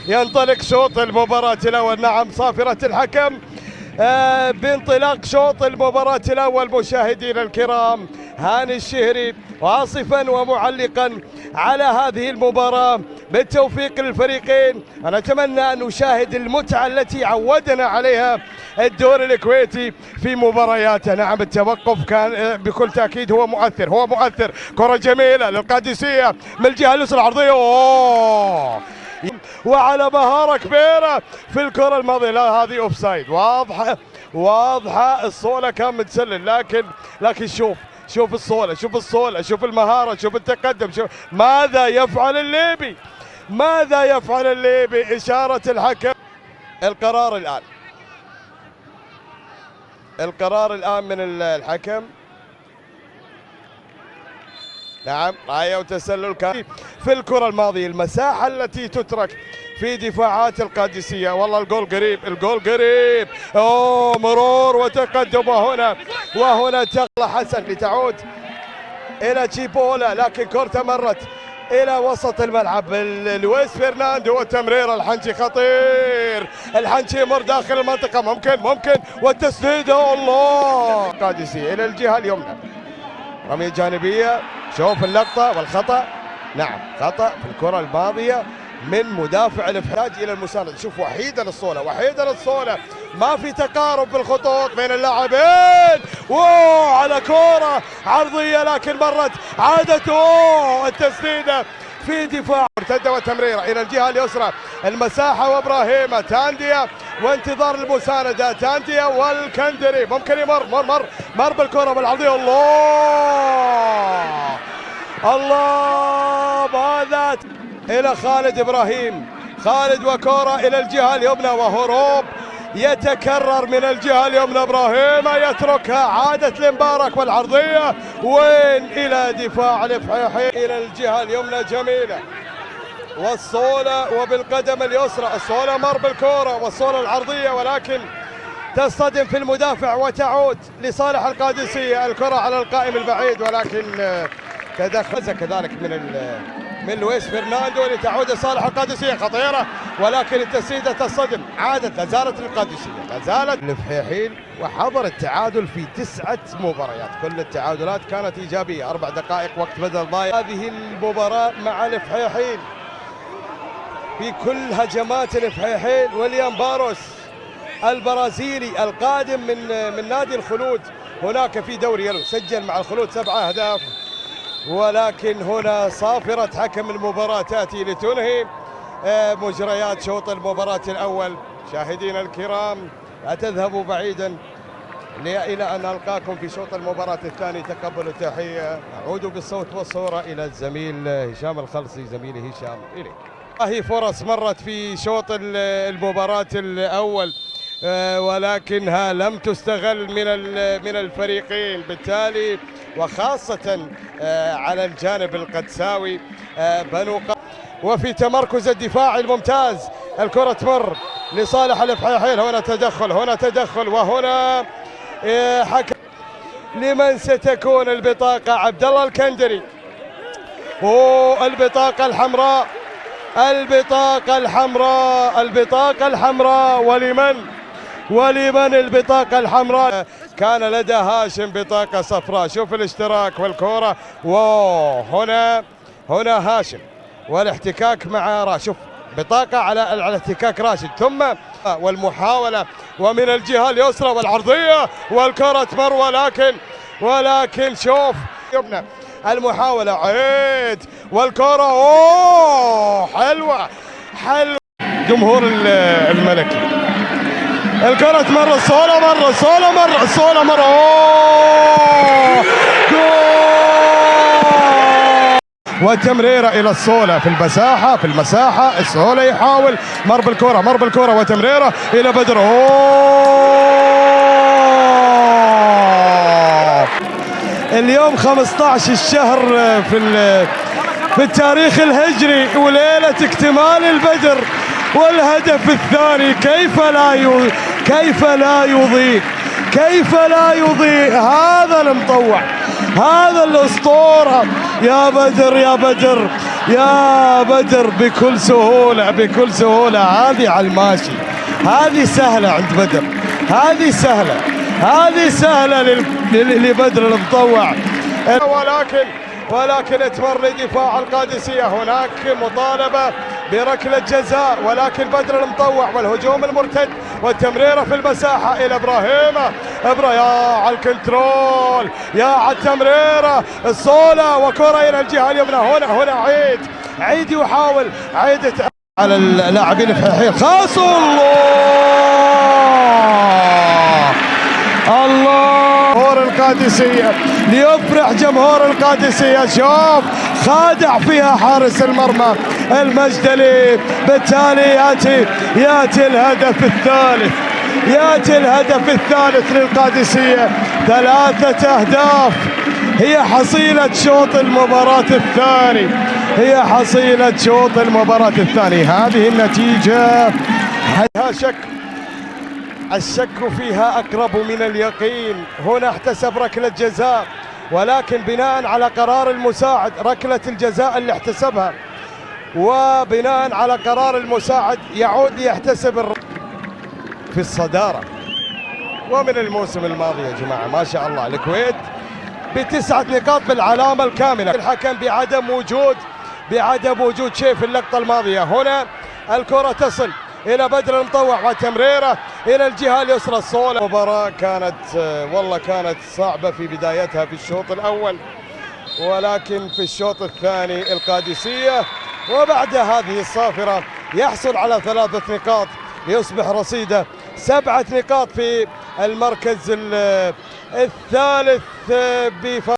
ينطلق شوط المباراة الأول. نعم صافرة الحكم بانطلاق شوط المباراة الأول مشاهدينا الكرام هاني الشهري واصفا ومعلقا على هذه المباراة بالتوفيق للفريقين. أنا أتمنى أن نشاهد المتعة التي عودنا عليها الدوري الكويتي في مبارياته. نعم التوقف كان بكل تأكيد هو مؤثر. كرة جميلة للقادسية من الجهة اليسرى العرضية وعلى مهارة كبيرة في الكرة الماضية. لا هذه اوفسايد واضحة الصولة كان متسلل، لكن شوف الصولة، شوف المهارة، شوف التقدم، شوف ماذا يفعل الليبي. إشارة الحكم. القرار الآن من الحكم. نعم راية وتسلل كان في الكرة الماضية. المساحة التي تترك في دفاعات القادسية. والله الجول قريب. مرور وتقدم وهنا تغلى حسن لتعود إلى تشيبولا، لكن كرة مرت إلى وسط الملعب. لويس فرناندو وتمرير الحنشي خطير. الحنشي يمر داخل المنطقة ممكن والتسديدة الله. القادسية إلى الجهة اليمنى. رمية جانبية. شوف اللقطة والخطأ. نعم خطأ في الكرة الماضية من مدافع الإفحاج إلى المساندة. شوف وحيدة للصولة ما في تقارب بالخطوط بين اللاعبين. على كرة عرضية لكن مرت عادت التسديدة في دفاع مرتدة وتمريرة إلى الجهة اليسرى. المساحة وإبراهيم تانديا وانتظار المساندة. تانديا والكندري ممكن يمر مر بالكرة بالعرضية الله ماذا إلى خالد إبراهيم. خالد وكرة إلى الجهة اليمنى وهروب يتكرر من الجهة اليمنى. إبراهيم يتركها عادت لمبارك والعرضية إلى دفاع الإفحاحي إلى الجهة اليمنى جميلة. والصولة وبالقدم اليسرى. الصولة مر بالكرة والصولة العرضية ولكن تصطدم في المدافع وتعود لصالح القادسية. الكرة على القائم البعيد ولكن تدخل كذلك من لويس فرناندو لتعود لصالح القادسية. خطيرة ولكن التسديدة تصطدم. عادت لازالت القادسية الفحيحين وحضر التعادل في 9 مباريات. كل التعادلات كانت إيجابية. 4 دقائق وقت بدل ضايع. هذه المباراة مع الفحيحين في كل هجمات الفحيحين. ويليام باروس البرازيلي القادم من نادي الخلود هناك في دوري يلو سجل مع الخلود 7 أهداف. ولكن هنا صافرة حكم المباراة تأتي لتنهي مجريات شوط المباراة الأول. مشاهدينا الكرام لا تذهبوا بعيدا إلى أن نلقاكم في شوط المباراة الثاني. تقبلوا التحية. نعود بالصوت والصورة إلى الزميل هشام الخلصي. زميلي هشام إليك. هي فرص مرت في شوط المباراة الأول ولكنها لم تستغل من الفريقين. بالتالي وخاصة على الجانب القدساوي وفي تمركز الدفاع الممتاز. الكرة تمر لصالح الإفحاحين. هنا تدخل وهنا حكم. لمن ستكون البطاقة؟ عبد الله الكندري. البطاقة الحمراء ولمن البطاقة الحمراء؟ كان لدى هاشم بطاقة صفراء. شوف الاشتراك والكرة هنا هاشم والاحتكاك مع راشد. شوف بطاقة على احتكاك راشد ثم والمحاولة ومن الجهة اليسرى والعرضية والكرة تمر ولكن شوف يبنى المحاولة عيد والكرة حلوة جمهور الملكي. الكرة تمر الصولة مر وتمريرة إلى الصولة في المساحة الصولة يحاول مر بالكرة وتمريرة إلى بدر. اليوم 15 الشهر في التاريخ الهجري وليلة اكتمال البدر والهدف الثاني. كيف لا يضيء هذا المطوع هذا الأسطورة. يا بدر يا بدر بكل سهولة بكل سهولة. هذه على الماشي، هذه سهلة عند بدر، هذه سهلة، هذه سهلة لبدر المطوع. ولكن تمر لدفاع القادسية. هناك مطالبة بركلة جزاء، ولكن بدر المطوع والهجوم المرتد والتمريرة في المساحة إلى إبراهيم. يا على الكنترول، يا على التمريرة الصولة وكرة إلى الجهة اليمنى. هنا عيد يحاول عيد على اللاعبين الفلاحين. خاص الله جمهور القادسية، ليفرح جمهور القادسية. شوف خادع فيها حارس المرمى المجدلي. بالتالي ياتي الهدف الثالث، ياتي الهدف الثالث للقادسية. 3 أهداف هي حصيلة شوط المباراة الثاني، هي حصيلة شوط المباراة الثاني. هذه النتيجة الشك فيها أقرب من اليقين. هنا احتسب ركلة جزاء، ولكن بناء على قرار المساعد ركلة الجزاء اللي احتسبها، وبناء على قرار المساعد يعود ليحتسب في الصدارة. ومن الموسم الماضي يا جماعة ما شاء الله الكويت ب9 نقاط بالعلامة الكاملة. الحكم بعدم وجود شيء في اللقطة الماضية. هنا الكرة تصل إلى بدر المطوع وتمريره إلى الجهة اليسرى الصولة. المباراة كانت صعبة في بدايتها في الشوط الأول، ولكن في الشوط الثاني القادسية وبعد هذه الصافرة يحصل على 3 نقاط ليصبح رصيده 7 نقاط في المركز الثالث.